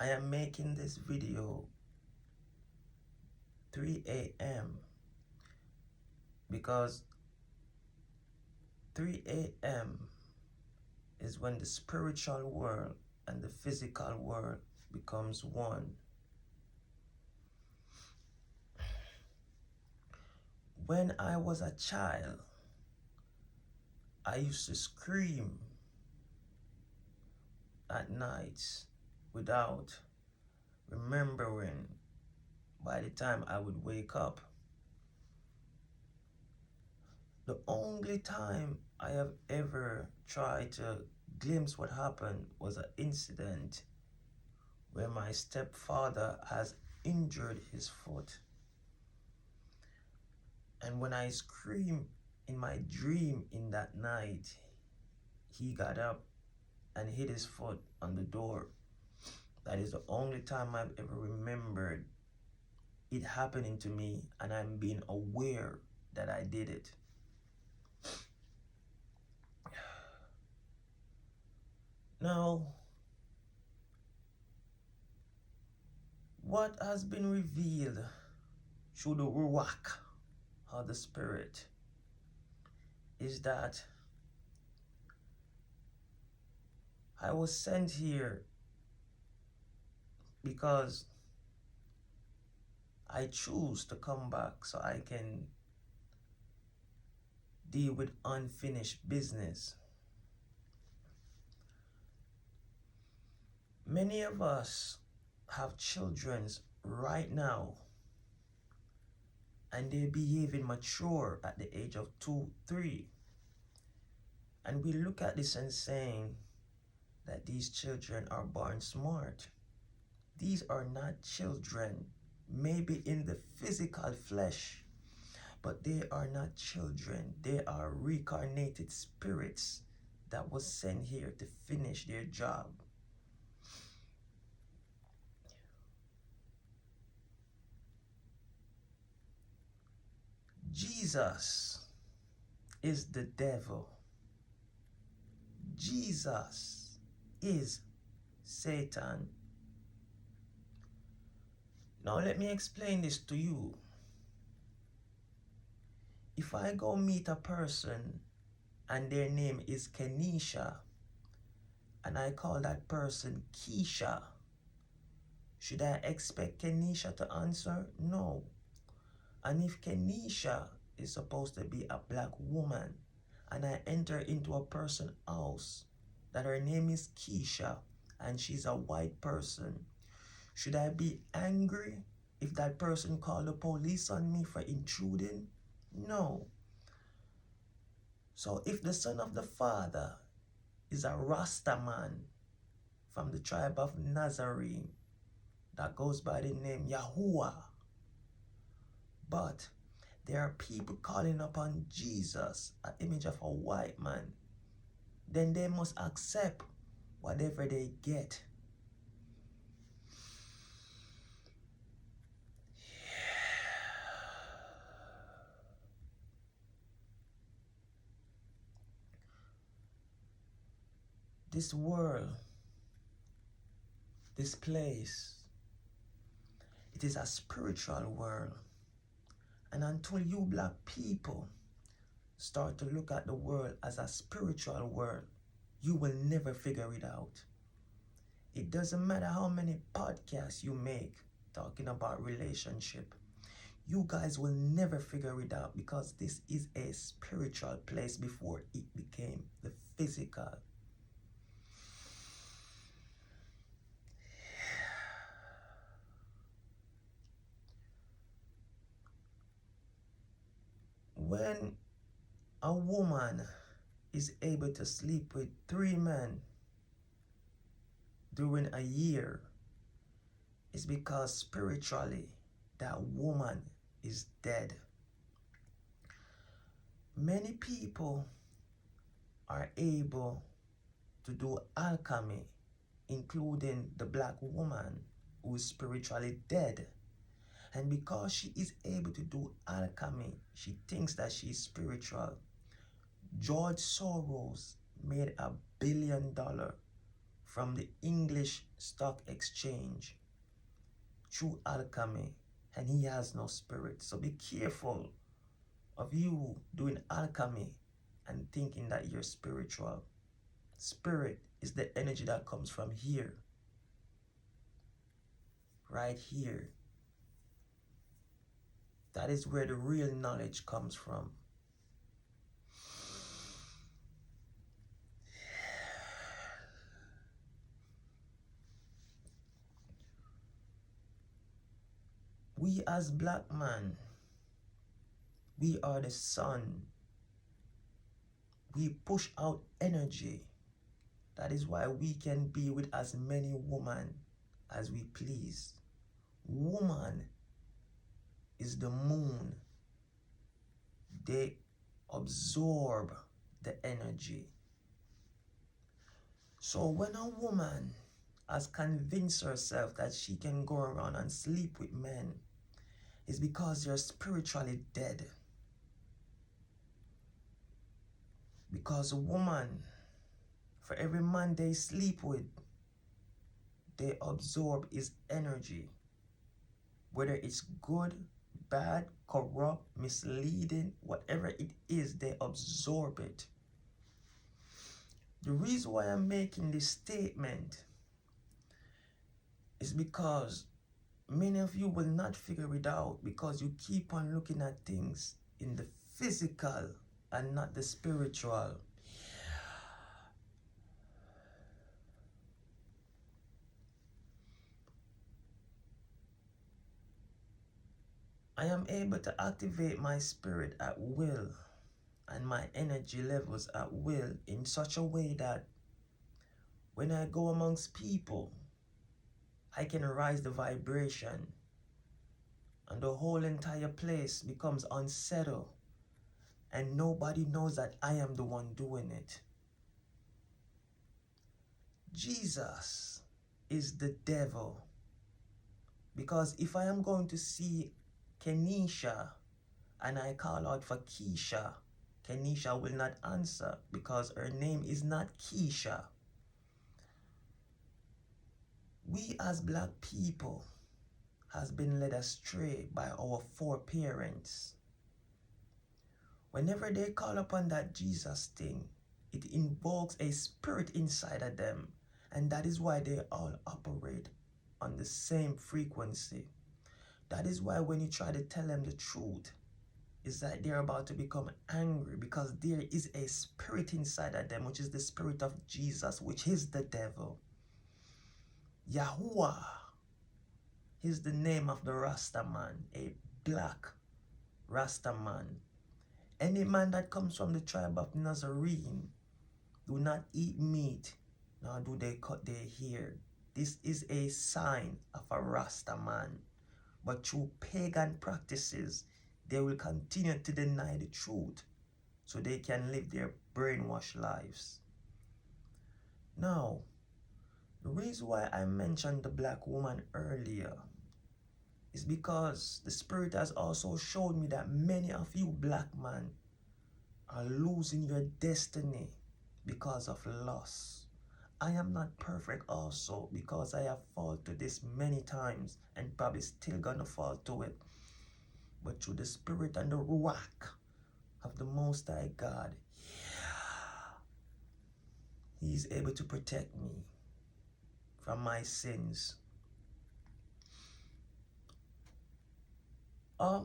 I am making this video 3 a.m. because 3 a.m. is when the spiritual world and the physical world becomes one. When I was a child, I used to scream at nights without remembering by the time I would wake up. The only time I have ever tried to glimpse what happened was an incident where my stepfather has injured his foot. And when I screamed in my dream in that night, he got up and hit his foot on the door. That is the only time I've ever remembered it happening to me, and I'm being aware that I did it. Now, what has been revealed through the ruach, or the spirit, is that I was sent here because I choose to come back so I can deal with unfinished business. Many of us have children right now and they're behaving mature at the age of 2, 3. And we look at this and saying that these children are born smart. These are not children, maybe in the physical flesh, but they are not children. They are reincarnated spirits that was sent here to finish their job. Jesus is the devil. Jesus is Satan. Now let me explain this to you. If I go meet a person and their name is Kenisha and I call that person Keisha, should I expect Kenisha to answer? No. And if Kenisha is supposed to be a black woman and I enter into a person's house that her name is Keisha and she's a white person, should I be angry if that person called the police on me for intruding? No. So if the son of the father is a Rasta man from the tribe of Nazarene that goes by the name Yahuwah, but there are people calling upon Jesus, an image of a white man, then they must accept whatever they get. This world, this place, it is a spiritual world. And until you black people start to look at the world as a spiritual world, you will never figure it out. It doesn't matter how many podcasts you make talking about relationship. You guys will never figure it out because this is a spiritual place before it became the physical. When a woman is able to sleep with 3 men during a year, it's because spiritually that woman is dead. Many people are able to do alchemy, including the black woman who is spiritually dead. And because she is able to do alchemy, she thinks that she is spiritual. George Soros made $1 billion from the English Stock Exchange through alchemy, and he has no spirit. So be careful of you doing alchemy and thinking that you're spiritual. Spirit is the energy that comes from here, right here. That is where the real knowledge comes from. We as black man, we are the sun. We push out energy. That is why we can be with as many women as we please. Woman is the moon. They absorb the energy. So when a woman has convinced herself that she can go around and sleep with men, it's because they're spiritually dead. Because a woman, for every man they sleep with, they absorb his energy. Whether it's good, bad, corrupt, misleading, whatever it is, they absorb it. The reason why I'm making this statement is because many of you will not figure it out because you keep on looking at things in the physical and not the spiritual. I am able to activate my spirit at will and my energy levels at will in such a way that when I go amongst people, I can rise the vibration and the whole entire place becomes unsettled and nobody knows that I am the one doing it. Jesus is the devil, because if I am going to see Kenisha and I call out for Keisha, Kenisha will not answer because her name is not Keisha. We as black people has been led astray by our foreparents. Whenever they call upon that Jesus thing, it invokes a spirit inside of them, and that is why they all operate on the same frequency. That is why when you try to tell them the truth, is that they're about to become angry because there is a spirit inside of them, which is the spirit of Jesus, which is the devil. Yahuwah is the name of the Rasta man, a black Rasta man. Any man that comes from the tribe of Nazarene do not eat meat, nor do they cut their hair. This is a sign of a Rasta man. But through pagan practices, they will continue to deny the truth so they can live their brainwashed lives. Now, the reason why I mentioned the black woman earlier is because the Spirit has also showed me that many of you black men are losing your destiny because of loss. I am not perfect also because I have fallen to this many times and probably still gonna fall to it. But through the Spirit and the ruach of the Most High God, He is able to protect me from my sins.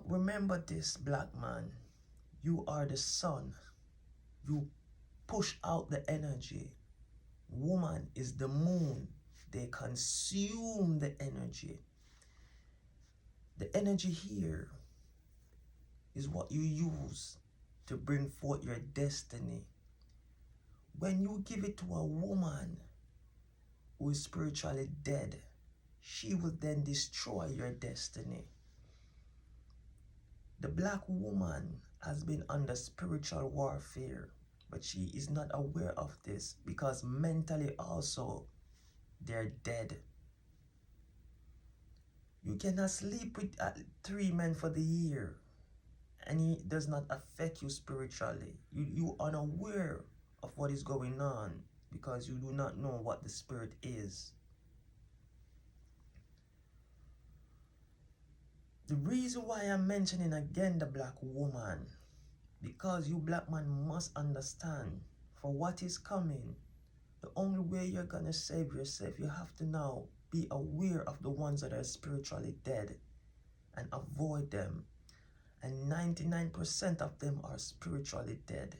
Remember this, black man. You are the sun. You push out the energy. Woman is the moon. They consume the energy. The energy here is what you use to bring forth your destiny. When you give it to a woman who is spiritually dead, she will then destroy your destiny. The black woman has been under spiritual warfare, but she is not aware of this because mentally also they're dead. You cannot sleep with 3 men for the year and it does not affect you spiritually. You are unaware of what is going on. because you do not know what the spirit is. The reason why I'm mentioning again the black woman, because you black man must understand, for what is coming, the only way you're gonna save yourself, you have to now be aware of the ones that are spiritually dead and avoid them. And 99% of them are spiritually dead.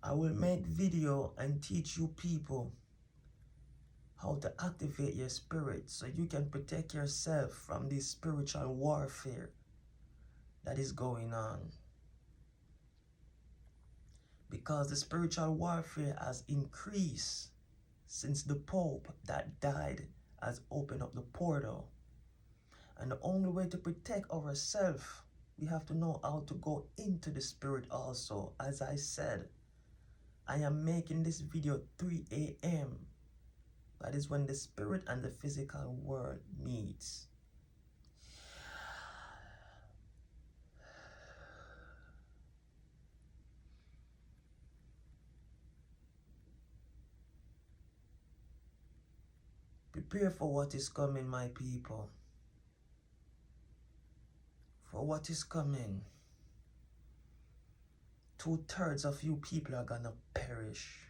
I will make video and teach you people how to activate your spirit so you can protect yourself from this spiritual warfare that is going on. Because the spiritual warfare has increased since the Pope that died has opened up the portal. And the only way to protect ourselves, we have to know how to go into the spirit also. As I said, I am making this video 3 a.m. That is when the spirit and the physical world meets. Prepare for what is coming, my people. For what is coming. 2/3 of you people are gonna perish.